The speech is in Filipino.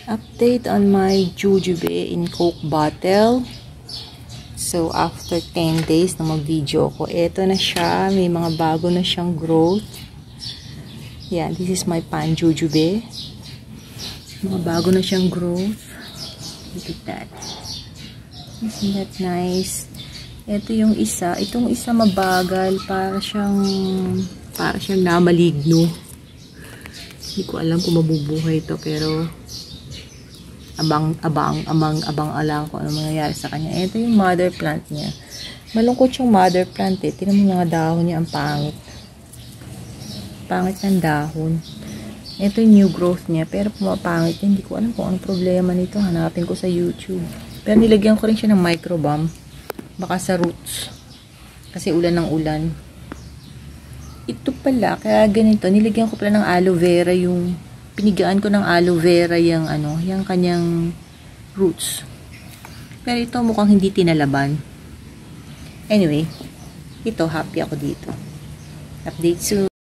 Update on my jujube in Coke bottle. So, after 10 days na mag-video ko, eto na siya. May mga bago na siyang growth. Yan, this is my pan jujube. Mga bago na siyang growth. Look at that. Isn't that nice? Ito yung isa. Itong isa mabagal. Para siyang namaligno. Hindi ko alam kung mabubuhay ito, pero abang alang ko ano mangyayari sa kanya. Ito yung mother plant niya. Malungkot yung mother plant eh. Tingnan mo yung mga dahon niya, ang pangit. Pangit ng dahon. Ito yung new growth niya, pero pumapangit niya. Hindi ko alam kung anong problema nito. Hanapin ko sa YouTube. Pero nilagyan ko rin siya ng microbalm. Baka sa roots. Kasi ulan ng ulan. Ito pala, kaya ganito, nilagyan ko pala ng aloe vera yung pinigaan ko ng aloe vera yung yung kanyang roots. Pero ito mukhang hindi tinalaban. Anyway, ito happy ako dito. Update soon.